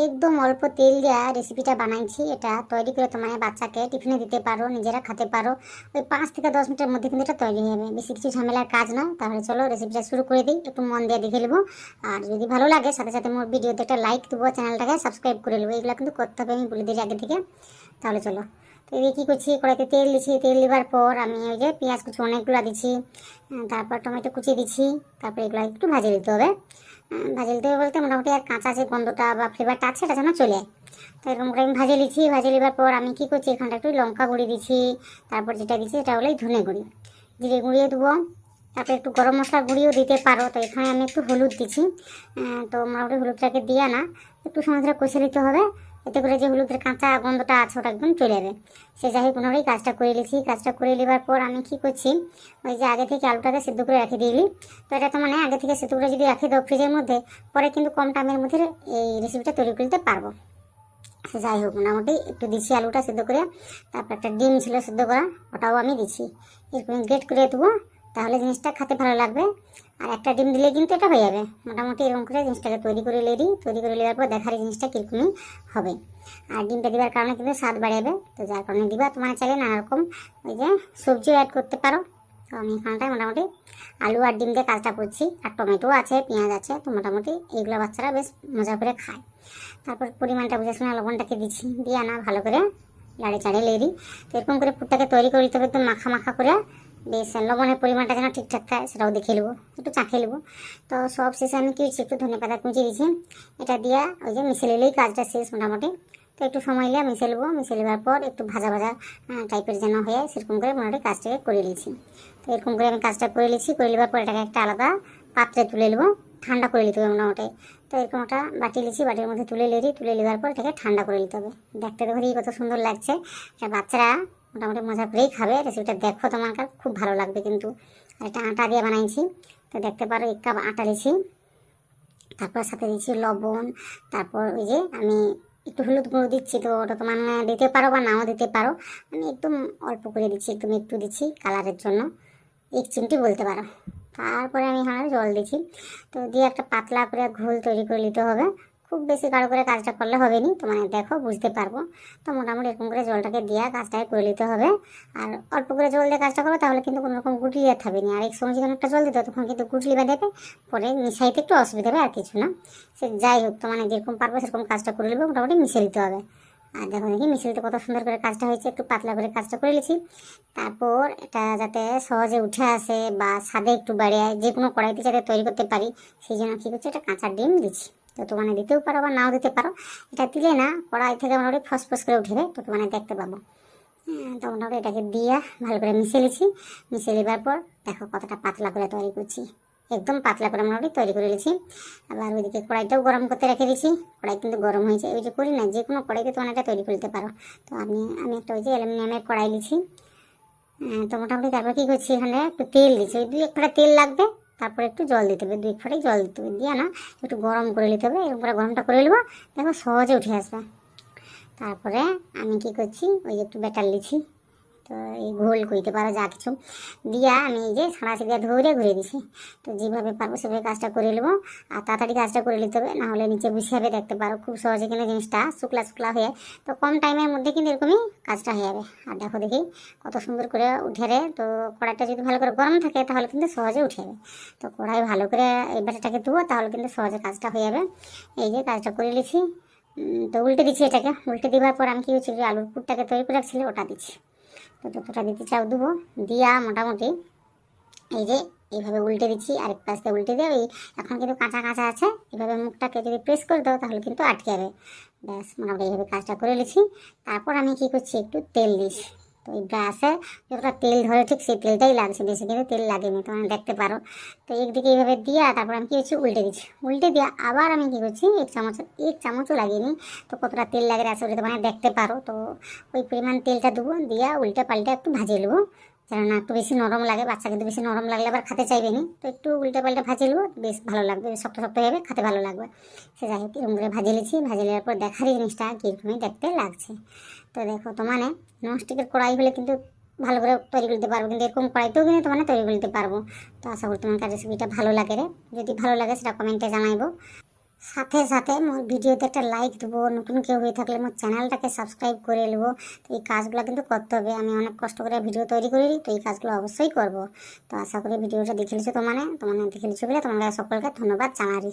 একদম অল্প তেল দেওয়া রেসিপিটা বানাইছি। এটা তৈরি করে তোমার বাচ্চাকে টিফিনে দিতে পারো, নিজেরা খেতে পারো। ওই 5 থেকে 10 মিনিটের মধ্যে কিন্তু এটা তৈরি হবে, বেশি কিছু ঝামেলার কাজ না। তাহলে চলো রেসিপিটা শুরু করে দিই, একটু মন দিয়ে দেখে নেবো। আর যদি ভালো লাগে সাথে সাথে মোর ভিডিওতে একটা লাইক দেবো, চ্যানেলটাকে সাবস্ক্রাইব করে নেবো। এগুলো কিন্তু করতে হবে, আমি বলে দিই আগে থেকে। তাহলে চলো। তো এই কী করছি, কড়াইতে তেল দিচ্ছি। তেল দেওয়ার পর আমি ওই যে পেঁয়াজ কুচি অনেকগুলো দিচ্ছি, তারপর টমেটো কুচি দিচ্ছি। তারপর এগুলো একটু ভাজে দিতে হবে। ভাজে দিতে হবে বলতে মোটামুটি আর কাঁচা যে গন্ধটা বা ফ্লেভারটা আছে এটা যেন চলে যায়। তো এরকম করে আমি ভাজে নিচ্ছি। ভাজে নেবার পর আমি কী করছি, এখানটা একটু লঙ্কা গুঁড়ি দিচ্ছি। তারপর যেটা দিচ্ছি এটা হলো ধনে গুঁড়ি, জিরে গুঁড়িয়ে দেবো। তারপর একটু গরম মশলা গুঁড়িও দিতে পারো। তো এখানে আমি একটু হলুদ দিচ্ছি। তো মোটামুটি হলুদটাকে দিয়ে না একটু সময় ধরে কষে নিতে হবে, এতে করে যে হলুদের কাঁচা গন্ধটা আছে ওটা একদম চলে যাবে। সে যাই হোক, কোনোভাবেই কাজটা করে নিয়েছি। কাজটা করে নেবার পর আমি কী করছি, ওই যে আগে থেকে আলুটাকে সিদ্ধ করে রেখে দিই। তো এটা তো মানে আগে থেকে সিদ্ধ করে যদি রেখে দাও ফ্রিজের মধ্যে, পরে কিন্তু কম টাইমের মধ্যে এই রেসিপিটা তৈরি করতে পারবো। যাই হোক, মোটামুটি একটু দিচ্ছি আলুটা সিদ্ধ করে। তারপর একটা ডিম ছিল সিদ্ধ করা, ওটাও আমি দিচ্ছি। এরকম গ্রেট করে দেবো, তাহলে জিনিসটা খেতে ভালো লাগবে। আর একটা ডিম দিলে কিন্তু এটা হয়ে যাবে। মোটামুটি এরকম করে জিনিসটাকে তৈরি করে লেরি, তৈরি করে নেওয়ার পর দেখার জিনিসটা কীরকমই হবে। আর ডিমটা দেওয়ার কারণে কিন্তু স্বাদ বাড়ে যাবে। তো যার কারণে দিবা, তোমার চাইলে নানা রকম ওই যে সবজিও অ্যাড করতে পারো। তো আমি এখানটায় মোটামুটি আলু আর ডিম দিয়ে কাজটা করছি। আর টমেটো আছে, পেঁয়াজ আছে। তো মোটামুটি এইগুলো বাচ্চারা বেশ মজা করে খায়। তারপর পরিমাণটা বুঝে শুনে লবণটাকে দিচ্ছি, দিয়ে না ভালো করে লাড়ে চাড়ে লেরি। তো এরকম করে পুরটাকে তৈরি করে নিতে হবে, একদম মাখা মাখা করে। বেশ লবণের পরিমাণটা যেন ঠিকঠাক থাকে সেটাও দেখে নেবো, একটু চাখিয়ে নেবো। তো সব শেষে আমি কি একটু ধনে পাতা কুঁচি দিয়েছি। এটা দিয়ে ওই যে মিশে নিলেই কাজটা শেষ মোটামুটি। তো একটু সময় নিয়ে মিশে নেবো। মিশে নেবার পর একটু ভাজা ভাজা টাইপের যেন হয়ে সেরকম করে মোটামুটি কাজটাকে করে নিয়েছি। তো এরকম করে আমি কাজটা করে নিয়েছি। করে নেবার পর এটাকে একটা আলাদা পাত্রে তুলে নেবো, ঠান্ডা করে নিতে হবে মোটামুটি। তো এরকম একটা বাটি লিছি, বাটির মধ্যে তুলে নেড়ি, তুলে নেওয়ার পর এটাকে ঠান্ডা করে নিতে হবে। দেখতে দেখি কত সুন্দর লাগছে। এটা বাচ্চারা মোটামুটি মজা করেই খাবে। রেসিপিটা দেখো, তোমার খুব ভালো লাগবে কিন্তু। আর এটা আটা দিয়ে বানাইছি। তো দেখতে পারো 1 কাপ আটা দিয়েছি। তারপর সাথে দিচ্ছি লবণ। তারপর ওই যে আমি একটু হলুদ গুঁড়ো দিচ্ছি। তো ওটা তোমার দিতে পারো বা নাও দিতে পারো। আমি একদম অল্প করে দিচ্ছি, একটু দিচ্ছি কালারের জন্য, 1 চিমটি বলতে পারো। তারপরে আমি এখানে জল দিচ্ছি। তো দিয়ে একটা পাতলা করে ঘোল তৈরি করে নিতে হবে। খুব বেশি গাঢ় করে কাজটা করলে হবে নি, তো দেখো বুঝতে পারবো। তো মোটামুটি এরকম করে জলটাকে দিয়ে কাজটাকে করে নিতে হবে। আর অল্প করে জল দিয়ে কাজটা করো, তাহলে কিন্তু কোনো রকম গুটলি আর থাকবে না। আর এক সময় যখন একটা জল দিতে তখন কিন্তু গুটলি বা দেবে, পরে মিশাইতে একটু অসুবিধা হবে, আর কিছু না। সে যাই হোক, তো যেরকম পারবো সেরকম কাজটা করে নেবে, মোটামুটি মিশিয়ে দিতে হবে। আর দেখো দেখি মিশিয়ে কত সুন্দর করে কাজটা হয়েছে, একটু পাতলা করে কাজটা করে নিয়েছি। তারপর এটা যাতে সহজে উঠে আসে বা স্বাদে একটু বাড়ে, যে কোনো কড়াইতে যাতে তৈরি করতে পারি, সেই জন্য কী করছি, এটা কাঁচা ডিম দিচ্ছি। তো তোমার দিতেও পারো বা নাও দিতে পারো। এটা দিলে না কড়াই থেকে মোটামুটি ফসফস করে উঠবে, তো তোমার দেখতে পাবো। তো মোটামুটি এটাকে দিয়ে ভালো করে মিশিয়ে নিচ্ছি। মিশিয়ে নেবার পর দেখো কতটা পাতলা করে তৈরি করছি, একদম পাতলা করে মোটামুটি তৈরি করে নিয়েছি। আবার ওইদিকে কড়াইটাও গরম করতে রেখে দিয়েছি। কড়াই কিন্তু গরম হয়েছে, ওই যে করি না, যে কোনো কড়াইতে তোমার এটা তৈরি করতে পারো। তো আমি একটা ওই যে অ্যালুমিনিয়ামের কড়াই নিয়েছি। তো মোটামুটি তারপর কী করছি, এখানে একটু তেল দিচ্ছি, ওই 2-1 ফোঁটা তেল লাগবে। তারপরে একটু জল দিতে হবে, 2-1 ফোঁটাই জল দিতে হবে, দিয়ে না একটু গরম করে নিতে হবে। এরকম করে গরমটা করে নেবো, দেখো সহজে উঠে আসবে। তারপরে আমি কি করছি, ওই যে একটু ব্যাটার লিছি। তো এই ঘোল কইতে পারো যা কিছু দিয়া আমি এই যে ছাড়াছি দিয়ে ধরে ঘুরে দিছি। তো যেভাবে পারবো সেভাবে কাজটা করে নেবো। আর তাড়াতাড়ি কাজটা করে নিতে হবে, নাহলে নিচে বসে হবে। দেখতে পারো খুব সহজে কিন্তু জিনিসটা শুকলা শুকলা হয়ে, তো কম টাইমের মধ্যে কিন্তু এরকমই কাজটা হয়ে যাবে। আর দেখো দেখি কত সুন্দর করে উঠে রে। তো কড়াইটা যদি ভালো করে গরম থাকে তাহলে কিন্তু সহজে উঠে যাবে। তো কড়াই ভালো করে এই ব্যাটারটাকে ধুবো, তাহলে কিন্তু সহজে কাজটা হয়ে যাবে। এই যে কাজটা করে নিচ্ছি। তো উল্টে দিচ্ছি, এটাকে উল্টে দেওয়ার পর আমি কী হচ্ছে, যে আলুর পুরটাকে তৈরি করে রাখছিলে ওটা দিচ্ছি। তো যতটা দিতে চাও দেবো, দিয়া মোটামুটি এই যে এইভাবে উল্টে দিচ্ছি। আরেক পাশ দিয়ে উল্টে দিয়ে, এখন কিন্তু কাঁচা কাঁচা আছে, এভাবে মুখটাকে যদি প্রেস করে দাও তাহলে কিন্তু আটকে যাবে। ব্যাস মোটামুটি এইভাবে কাজটা করে নিচ্ছি। তারপর আমি কী করছি, একটু তেল দিচ্ছি। তো এই গ্যাসে যতটা তেল ধরে ঠিক সেই তেলটাই লাগছে, বেশি কিন্তু তেল লাগেনি, তোমরা দেখতে পারো। তো একদিকে এইভাবে দিয়া তারপর আমি কী করছি, উল্টে দিচ্ছি। উল্টে দিয়ে আবার আমি কী করছি, 1 চামচও লাগিনি। তো কতটা তেল লাগে আসলে তোমরা দেখতে পারো। তো ওই পরিমাণ তেলটা দেবো, দিয়া উল্টে পাল্টে একটু ভাজিয়ে নেবো, যেন না একটু বেশি নরম লাগে। বাচ্চা কিন্তু বেশি নরম লাগলে আবার খেতে চাইবে না। তো একটু উল্টে পাল্টে ভাজিয়ে নেবো, বেশ ভালো লাগবে, শক্ত শক্ত হবে, খেতে ভালো লাগবে। সে যাই হোক, এরকম করে ভাজিয়ে নিচ্ছি। ভাজিয়ে নেওয়ার পর দেখারই জিনিসটা কীরকমই দেখতে লাগছে। তো দেখো, তো ননস্টিকের কড়াই হলে কিন্তু ভালো করে তৈরি করতে পারবো, কিন্তু এরকম কড়াইতেও কিন্তু তৈরি করতে পারবো। তো আশা করি তোমার রেসিপিটা ভালো লাগে রে। যদি ভালো লাগে সেটা কমেন্টে জানাইবো। সাথে সাথে মোর ভিডিওতে একটা লাইক দেবো, নতুন কেউ হয়ে থাকলে মোর চ্যানেলটাকে সাবস্ক্রাইব করে নেবো। তো এই কাজগুলো কিন্তু করতে হবে, আমি অনেক কষ্ট করে ভিডিও তৈরি করি, তো এই কাজগুলো অবশ্যই করব। তো আশা করি ভিডিওটা দেখে লিছো তোমানে দেখে লিছো বলে তোমাকে সকলকে ধন্যবাদ জানারি।